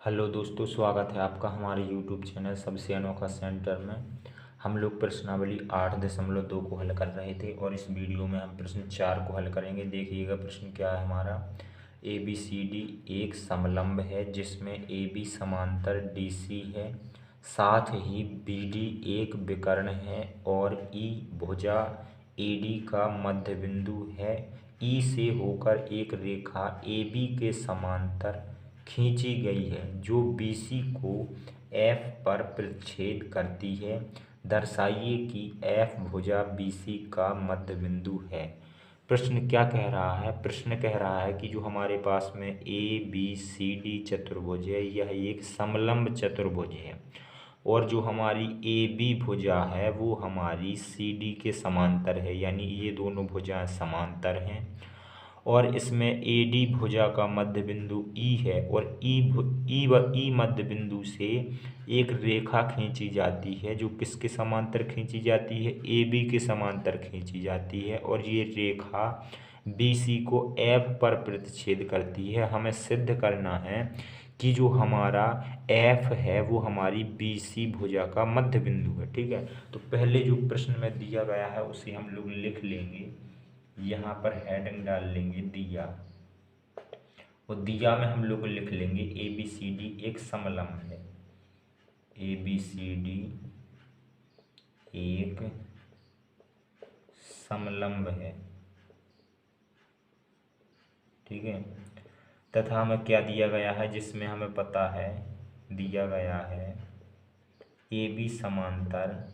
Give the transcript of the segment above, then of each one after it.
Hello दोस्तों, स्वागत है आपका हमारे यूट्यूब चैनल सबसे अनोखा सेंटर में। हम लोग प्रश्नावली 8.2 को हल कर रहे थे और इस वीडियो में हम प्रश्न 4 को हल करेंगे। देखिएगा प्रश्न क्या है हमारा। ए बी सी डी एक समलंब है जिसमें ए बी समांतर डी सी है, साथ ही बी डी एक विकर्ण है और ई भुजा ए डी का मध्य बिंदु है। ई से होकर एक रेखा ए बी के समांतर खींची गई है जो BC को F पर प्रतिच्छेद करती है। दर्शाइए कि F भुजा BC का मध्य बिंदु है। प्रश्न क्या कह रहा है? प्रश्न कह रहा है कि जो हमारे पास में ABCD चतुर्भुज है, यह एक समलंब चतुर्भुज है और जो हमारी AB भुजा है वो हमारी CD के समांतर है, यानी ये दोनों भुजाएं समांतर हैं। और इसमें AD भुजा का मध्य बिंदु E है और E मध्य बिंदु से एक रेखा खींची जाती है जो किसके समांतर खींची जाती है? AB के समांतर खींची जाती है और ये रेखा BC को F पर प्रतिच्छेद करती है। हमें सिद्ध करना है कि जो हमारा F है वो हमारी BC भुजा का मध्य बिंदु है। ठीक है, तो पहले जो प्रश्न में दिया गया है उसे हम लोग लिख लेंगे। यहाँ पर हेडिंग डाल लेंगे दिया, और दिया में हम लोग लिख लेंगे ABCD एक समलंब है। ABCD एक समलंब है। ठीक है, तथा हमें क्या दिया गया है जिसमें हमें पता है दिया गया है AB समांतर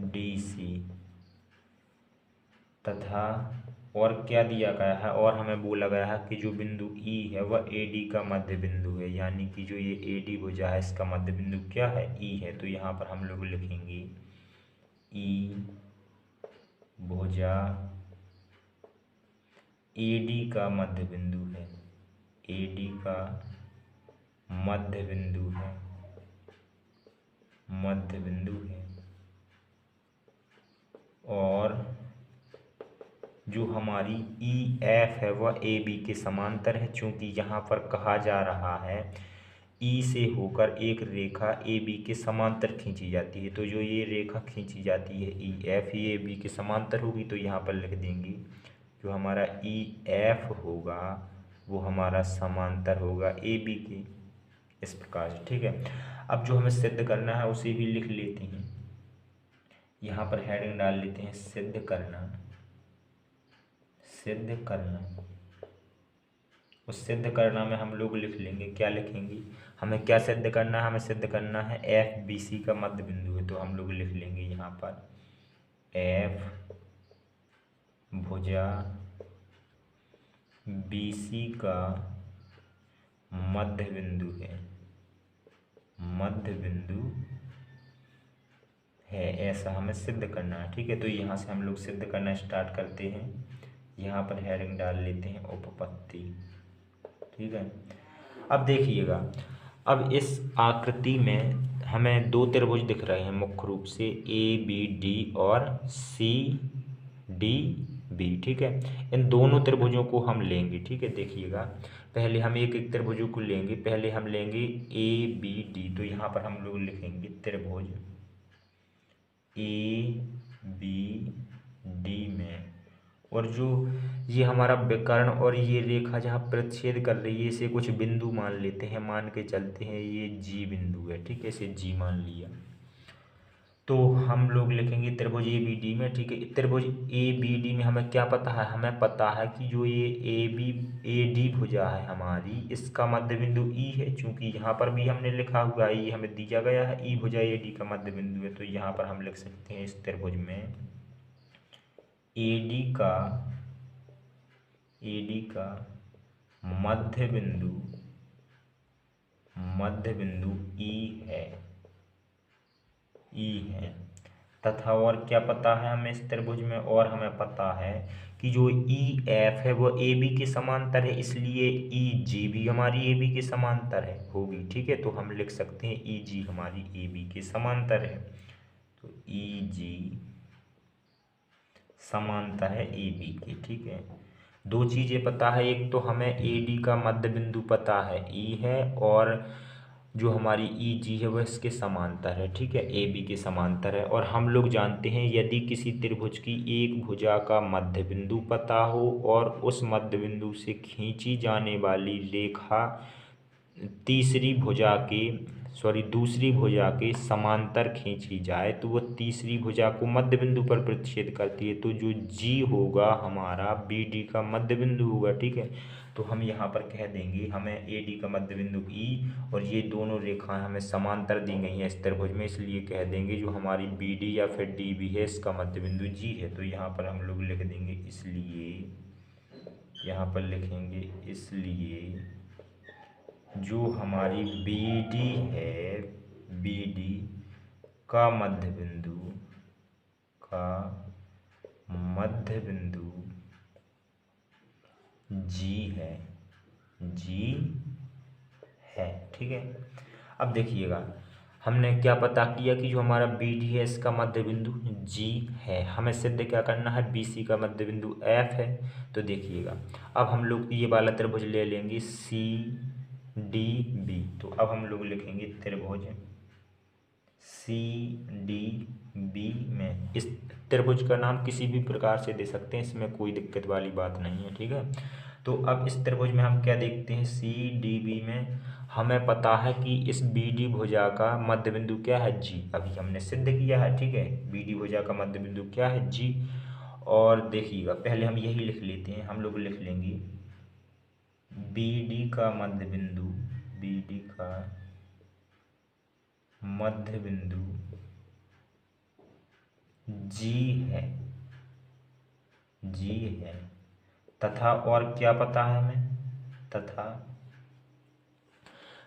DC तथा और क्या दिया गया है, और हमें बोला गया है कि जो बिंदु E है वह AD का मध्य बिंदु है, यानी कि जो ये AD भुजा है इसका मध्य बिंदु क्या है? E है। तो यहाँ पर हम लोग लिखेंगे E भुजा AD का मध्य बिंदु है। AD का मध्य बिंदु है, मध्य बिंदु है। और जो हमारी EF है वह AB के समांतर है, चूंकि यहाँ पर कहा जा रहा है E से होकर एक रेखा AB के समांतर खींची जाती है। तो जो ये रेखा खींची जाती है EF, ये AB के समांतर होगी, तो यहाँ पर लिख देंगे जो हमारा EF होगा वो हमारा समांतर होगा AB के, इस प्रकार से। ठीक है, अब जो हमें सिद्ध करना है उसे भी लिख लेते हैं। यहाँ पर हेडिंग डाल लेते हैं सिद्ध करना। सिद्ध करना, उस सिद्ध करना में हम लोग लिख लेंगे, क्या लिखेंगे? हमें क्या सिद्ध करना है? हमें सिद्ध करना है FBC का मध्य बिंदु है। तो हम लोग लिख लेंगे यहाँ पर F भुजा BC का मध्य बिंदु है, मध्य बिंदु है, ऐसा हमें सिद्ध करना है। ठीक है, तो यहाँ से हम लोग सिद्ध करना स्टार्ट करते हैं। यहाँ पर हेडिंग डाल लेते हैं उपपत्ति। ठीक है, अब देखिएगा, अब इस आकृति में हमें दो त्रिभुज दिख रहे हैं मुख्य रूप से, ABD और CDB। ठीक है, इन दोनों त्रिभुजों को हम लेंगे। ठीक है, देखिएगा, पहले हम एक एक त्रिभुजों को लेंगे। पहले हम लेंगे ABD, तो यहाँ पर हम लोग लिखेंगे त्रिभुज ABD में, और जो ये हमारा विकर्ण और ये रेखा जहाँ प्रतिच्छेद कर रही है इसे कुछ बिंदु मान लेते हैं, मान के चलते हैं ये G बिंदु है। ठीक है, इसे G मान लिया। तो हम लोग लिखेंगे त्रिभुज ABD में। ठीक है, त्रिभुज ABD में हमें क्या पता है? हमें पता है कि जो ये AD भुजा है हमारी, इसका मध्य बिंदु E है। चूंकि यहाँ पर भी हमने लिखा हुआ है, ये हमें दिया गया है E भुजा AD का मध्य बिंदु है, तो यहाँ पर हम लिख सकते हैं इस त्रिभुज में AD का मध्य बिंदु E है, E है। तथा और क्या पता है हमें इस त्रिभुज में? और हमें पता है कि जो EF है वो AB के समांतर है, इसलिए EG भी हमारी AB के समांतर है होगी। ठीक है, तो हम लिख सकते हैं EG हमारी AB के समांतर है। तो EG समांतर है AB के। ठीक है, दो चीज़ें पता है, एक तो हमें ए डी का मध्य बिंदु पता है ई है, और जो हमारी ई जी है वह इसके समांतर है, ठीक है, ए बी के समांतर है। और हम लोग जानते हैं यदि किसी त्रिभुज की एक भुजा का मध्य बिंदु पता हो और उस मध्य बिंदु से खींची जाने वाली रेखा दूसरी भुजा के समांतर खींची जाए तो वो तीसरी भुजा को मध्य बिंदु पर प्रतिच्छेद करती है। तो जो जी होगा हमारा बी डी का मध्य बिंदु होगा, ठीक है। तो हम यहाँ पर कह देंगे हमें ए डी का मध्य बिंदु ई और ये दोनों रेखाएं हमें समांतर दी गई हैं इस त्रिभुज में, इसलिए कह देंगे जो हमारी बी डी या फिर डी बी है इसका मध्य बिंदु जी है। तो यहाँ पर हम लोग लिख देंगे इसलिए, यहाँ पर लिखेंगे इसलिए जो हमारी बी डी है, बी डी का मध्य बिंदु जी है, ठीक है। अब देखिएगा हमने क्या पता किया कि जो हमारा बी डी है इसका मध्य बिंदु जी है, हमें सिद्ध क्या करना है, बी सी का मध्य बिंदु एफ है। तो देखिएगा अब हम लोग ये वाला त्रिभुज ले लेंगे सी डी बी। तो अब हम लोग लिखेंगे त्रिभुज सी डी बी में, इस त्रिभुज का नाम किसी भी प्रकार से दे सकते हैं, इसमें कोई दिक्कत वाली बात नहीं है, ठीक है। तो अब इस त्रिभुज में हम क्या देखते हैं, सी डी बी में हमें पता है कि इस बी डी भुजा का मध्य बिंदु क्या है, जी। अभी हमने सिद्ध किया है, ठीक है, बी डी भुजा का मध्य बिंदु क्या है, जी। और देखिएगा पहले हम यही लिख लेते हैं, हम लोग लिख लेंगे बी डी का मध्य बिंदु, बी डी का मध्य बिंदु जी है तथा और क्या पता है हमें, तथा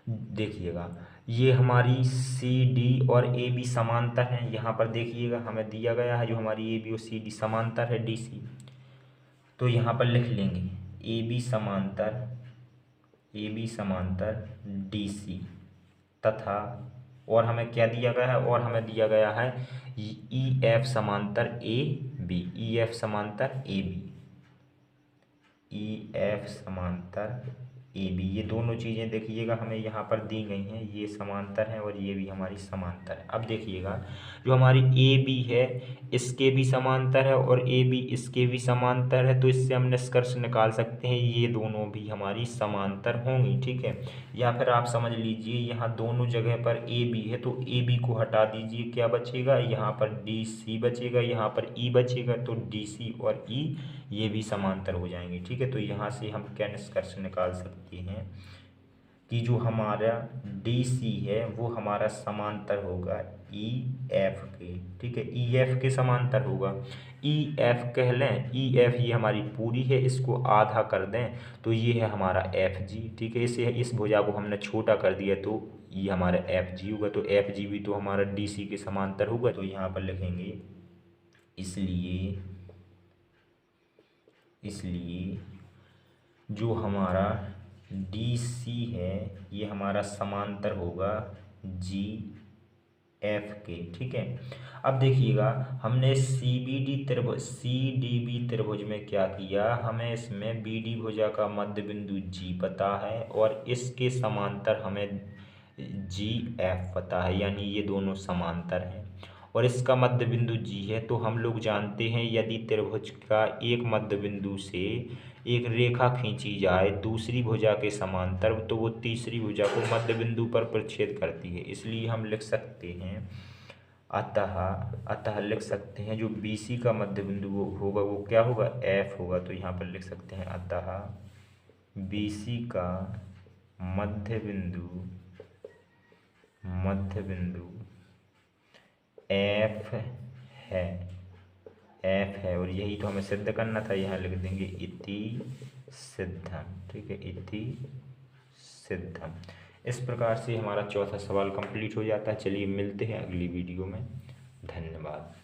देखिएगा ये हमारी सी डी और ए बी समांतर हैं। यहाँ पर देखिएगा हमें दिया गया है जो हमारी ए बी और सी डी समांतर है डी सी। तो यहाँ पर लिख लेंगे ए बी समांतर डी सी तथा और हमें क्या दिया गया है, और हमें दिया गया है ई एफ समांतर ए बी, ई एफ समांतर ए बी, ई एफ समांतर ए बी। ये दोनों चीज़ें देखिएगा हमें यहाँ पर दी गई हैं, ये समांतर हैं और ये भी हमारी समांतर है। अब देखिएगा जो हमारी ए बी है इसके भी समांतर है और ए बी इसके भी समांतर है, तो इससे हम निष्कर्ष निकाल सकते हैं ये दोनों भी हमारी समांतर होंगी, ठीक है। या फिर आप समझ लीजिए यहाँ दोनों जगह पर ए बी है तो ए बी को हटा दीजिए, क्या बचेगा, यहाँ पर डी सी बचेगा, यहाँ पर ई बचेगा, तो डी सी और ई ये भी समांतर हो जाएंगे, ठीक है। तो यहाँ से हम क्या निष्कर्ष निकाल सकते हैं कि जो हमारा डी सी है वो हमारा समांतर होगा ई एफ के, ठीक है, ई एफ के समांतर होगा। ई एफ कह लें, ई एफ ये हमारी पूरी है, इसको आधा कर दें तो ये है हमारा एफ जी, ठीक है। इसे इस भुजा को हमने छोटा कर दिया तो ये हमारा एफ जी होगा, तो एफ जी भी तो हमारा डी सी के समांतर होगा। तो यहाँ पर लिखेंगे इसलिए जो हमारा डी सी है ये हमारा समांतर होगा जी एफ के, ठीक है। अब देखिएगा हमने सी डी बी त्रिभुज में क्या किया, हमें इसमें बी डी भुजा का मध्य बिंदु जी पता है और इसके समांतर हमें जी एफ पता है, यानी ये दोनों समांतर हैं और इसका मध्य बिंदु जी है। तो हम लोग जानते हैं यदि त्रिभुज का एक मध्य बिंदु से एक रेखा खींची जाए दूसरी भुजा के समांतर तो वो तीसरी भुजा को मध्य बिंदु पर प्रतिच्छेद करती है, इसलिए हम लिख सकते हैं अतः लिख सकते हैं जो बी सी का मध्य बिंदु होगा वो क्या होगा, एफ होगा। तो यहाँ पर लिख सकते हैं अतः बी सी का मध्य बिंदु एफ है और यही तो हमें सिद्ध करना था, यहाँ लिख देंगे इति सिद्धम, ठीक है, इति सिद्धम। इस प्रकार से हमारा चौथा सवाल कंप्लीट हो जाता है। चलिए मिलते हैं अगली वीडियो में, धन्यवाद।